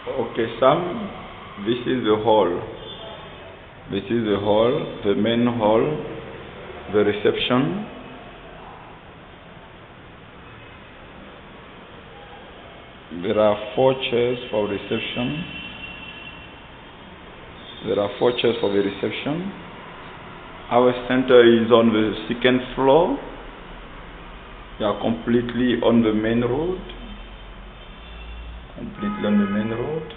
Okay, Sam, this is the hall. This is the hall, the main hall, the reception. There are four chairs for reception. There are four chairs for the reception. Our center is on the second floor. We are completely on the main road. Completely on the main road.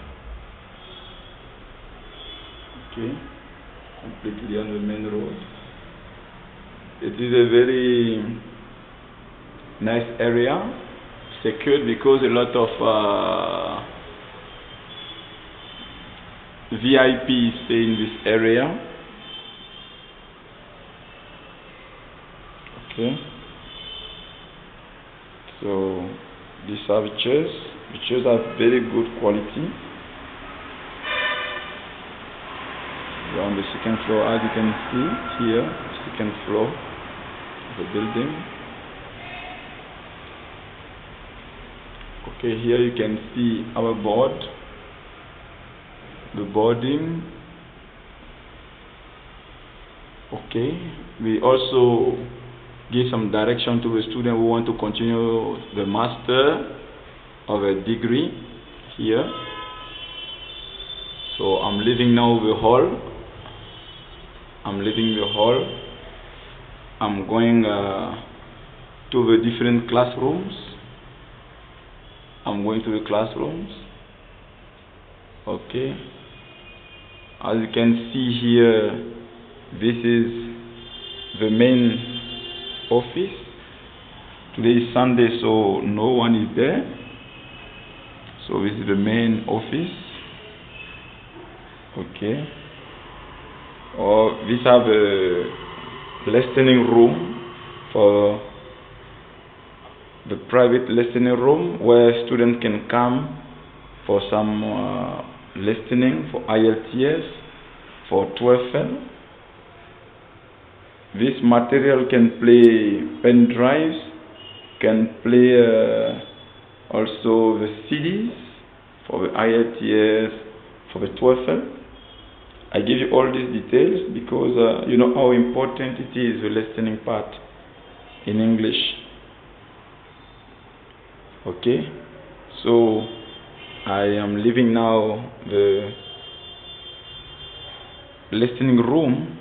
Okay. Completely on the main road. It is a very nice area, secured because a lot of VIP stay in this area. Okay. So these are the chairs. The chairs are very good quality. We are on the second floor, as you can see here, second floor of the building. Okay, here you can see our board, the boarding. Okay, we also give some direction to a student who want to continue the master of a degree here. So I'm leaving now the hall. I'm leaving the hall. I'm going to the different classrooms. I'm going to the classrooms. Okay. As you can see here, this is the main office. Today is Sunday, so no one is there. So this is the main office. Okay. These are the listening room, for the private listening room where students can come for some listening for IELTS, for TOEFL. This material can play pen drives, can play also the CDs for the IELTS, for the TOEFL. I give you all these details because you know how important it is, the listening part in English. Okay, so I am leaving now the listening room.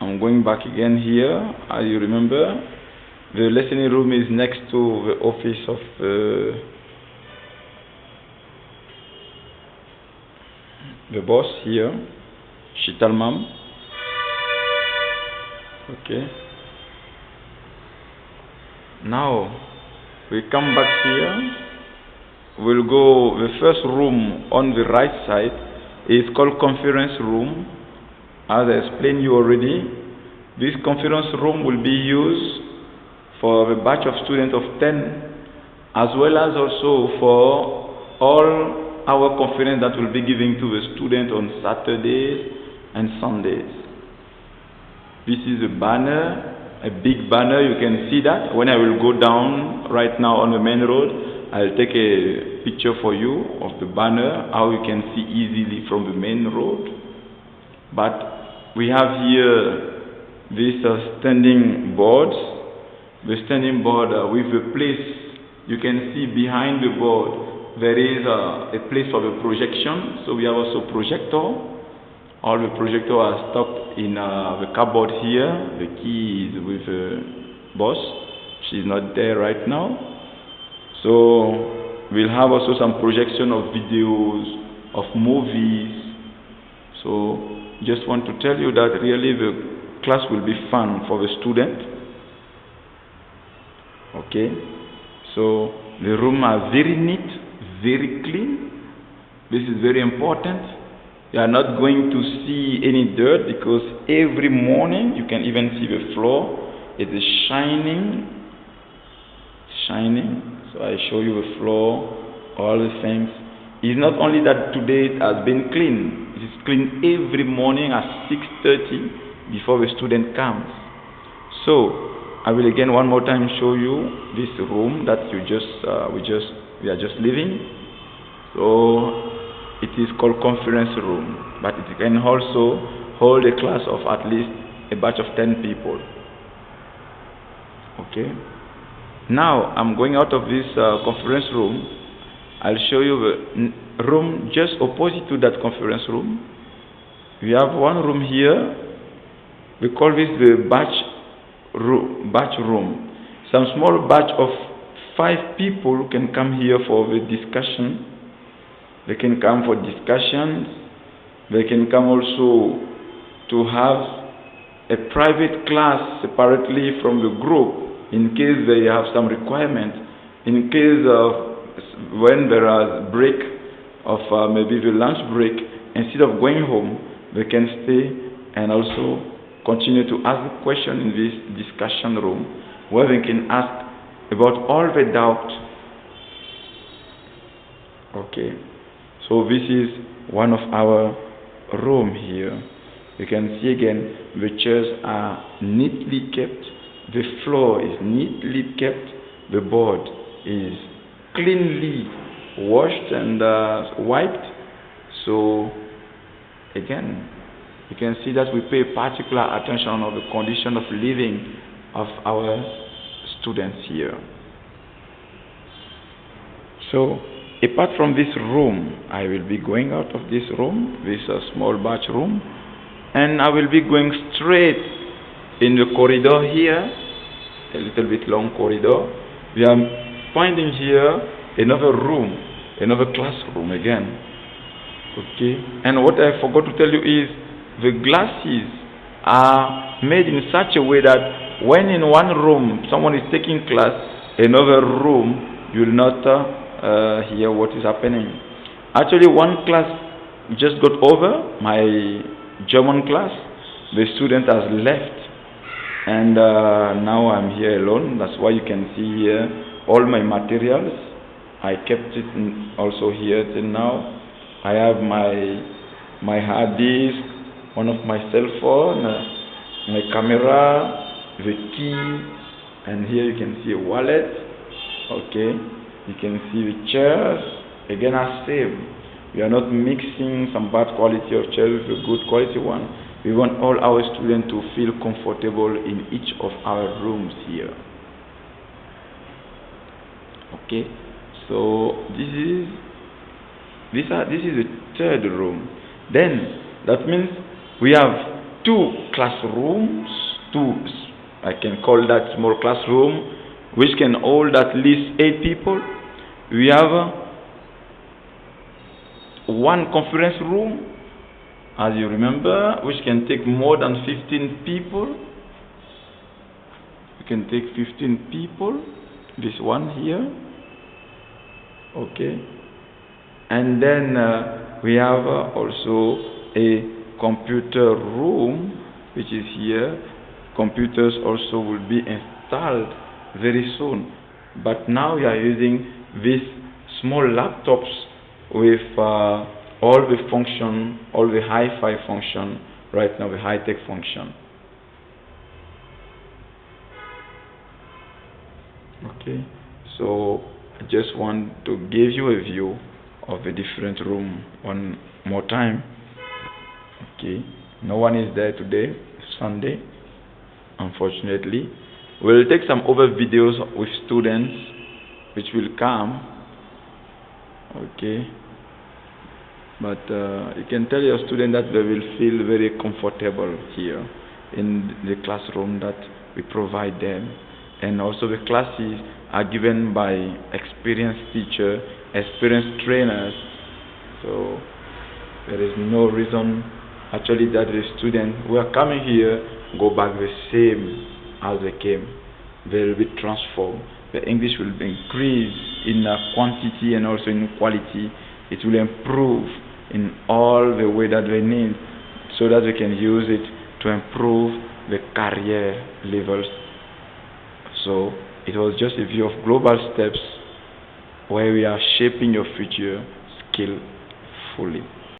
I'm going back again here. As you remember, the listening room is next to the office of the boss here, Shital Ma'am. Okay. Now we come back here. We'll go, the first room on the right side is called conference room. As I explained you already, this conference room will be used for a batch of students of 10, as well as also for all our conference that will be given to the students on Saturdays and Sundays. This is a banner, a big banner. You can see that. When I will go down right now on the main road, I'll take a picture for you of the banner, how you can see easily from the main road. But we have here these standing boards. The standing board with the place, you can see behind the board there is a place for the projection. So we have also projector. All the projector are stocked in the cupboard here. The key is with the boss. She's not there right now. So we'll have also some projection of videos, of movies. So just want to tell you that really the class will be fun for the student. Okay. So the room are very neat, very clean. This is very important. You are not going to see any dirt because every morning you can even see the floor. It is shining. So I show you the floor, all the things. It's not only that today it has been clean. It is clean every morning at 6:30 before the student comes. So I will again one more time show you this room that we are just leaving. So it is called conference room, but it can also hold a class of at least a batch of 10 people. Okay. Now I'm going out of this conference room. I'll show you the room just opposite to that conference room. We have one room here. We call this the batch room. Some small batch of 5 people can come here for the discussion. They can come for discussions. They can come also to have a private class separately from the group in case they have some requirement. In case of when there is break of maybe the lunch break, instead of going home, they can stay and also continue to ask the question in this discussion room, where they can ask about all the doubt. Okay, so this is one of our room here. You can see again the chairs are neatly kept, the floor is neatly kept, the board is cleanly washed and wiped. So again, you can see that we pay particular attention on the condition of living of our students here. So apart from this room, I will be going out of this room, this small batch room, and I will be going straight in the corridor here, a little bit long corridor. We are finding here another room, another classroom again. Okay, and what I forgot to tell you is the glasses are made in such a way that when in one room someone is taking class, another room you will not hear what is happening. Actually, one class just got over, my German class. The student has left, and now I'm here alone. That's why you can see here all my materials. I kept it also here till now. I have my hard disk, one of my cell phone, my camera, the key, and here you can see a wallet. Okay, you can see the chairs. Again, as same. We are not mixing some bad quality of chairs with a good quality one. We want all our students to feel comfortable in each of our rooms here. Okay, so this is the third room. Then that means we have 2 classrooms, I can call that small classroom, which can hold at least 8 people. We have 1 conference room, as you remember, which can take more than 15 people. We can take 15 people, this one here. Okay, and then we have also a computer room, which is here. Computers also will be installed very soon, but now we are using these small laptops with all the function, all the hi-fi function right now, the high-tech function. Okay, so I just want to give you a view of the different room one more time. Okay, no one is there today, Sunday, unfortunately. We'll take some other videos with students which will come. Okay, but you can tell your student that they will feel very comfortable here in the classroom that we provide them, and also the classes are given by experienced teachers, experienced trainers. So there is no reason actually that the students who are coming here go back the same as they came. They will be transformed. The English will be increased in quantity and also in quality. It will improve in all the way that they need, so that we can use it to improve the career levels. So it was just a view of global steps where we are shaping your future skillfully.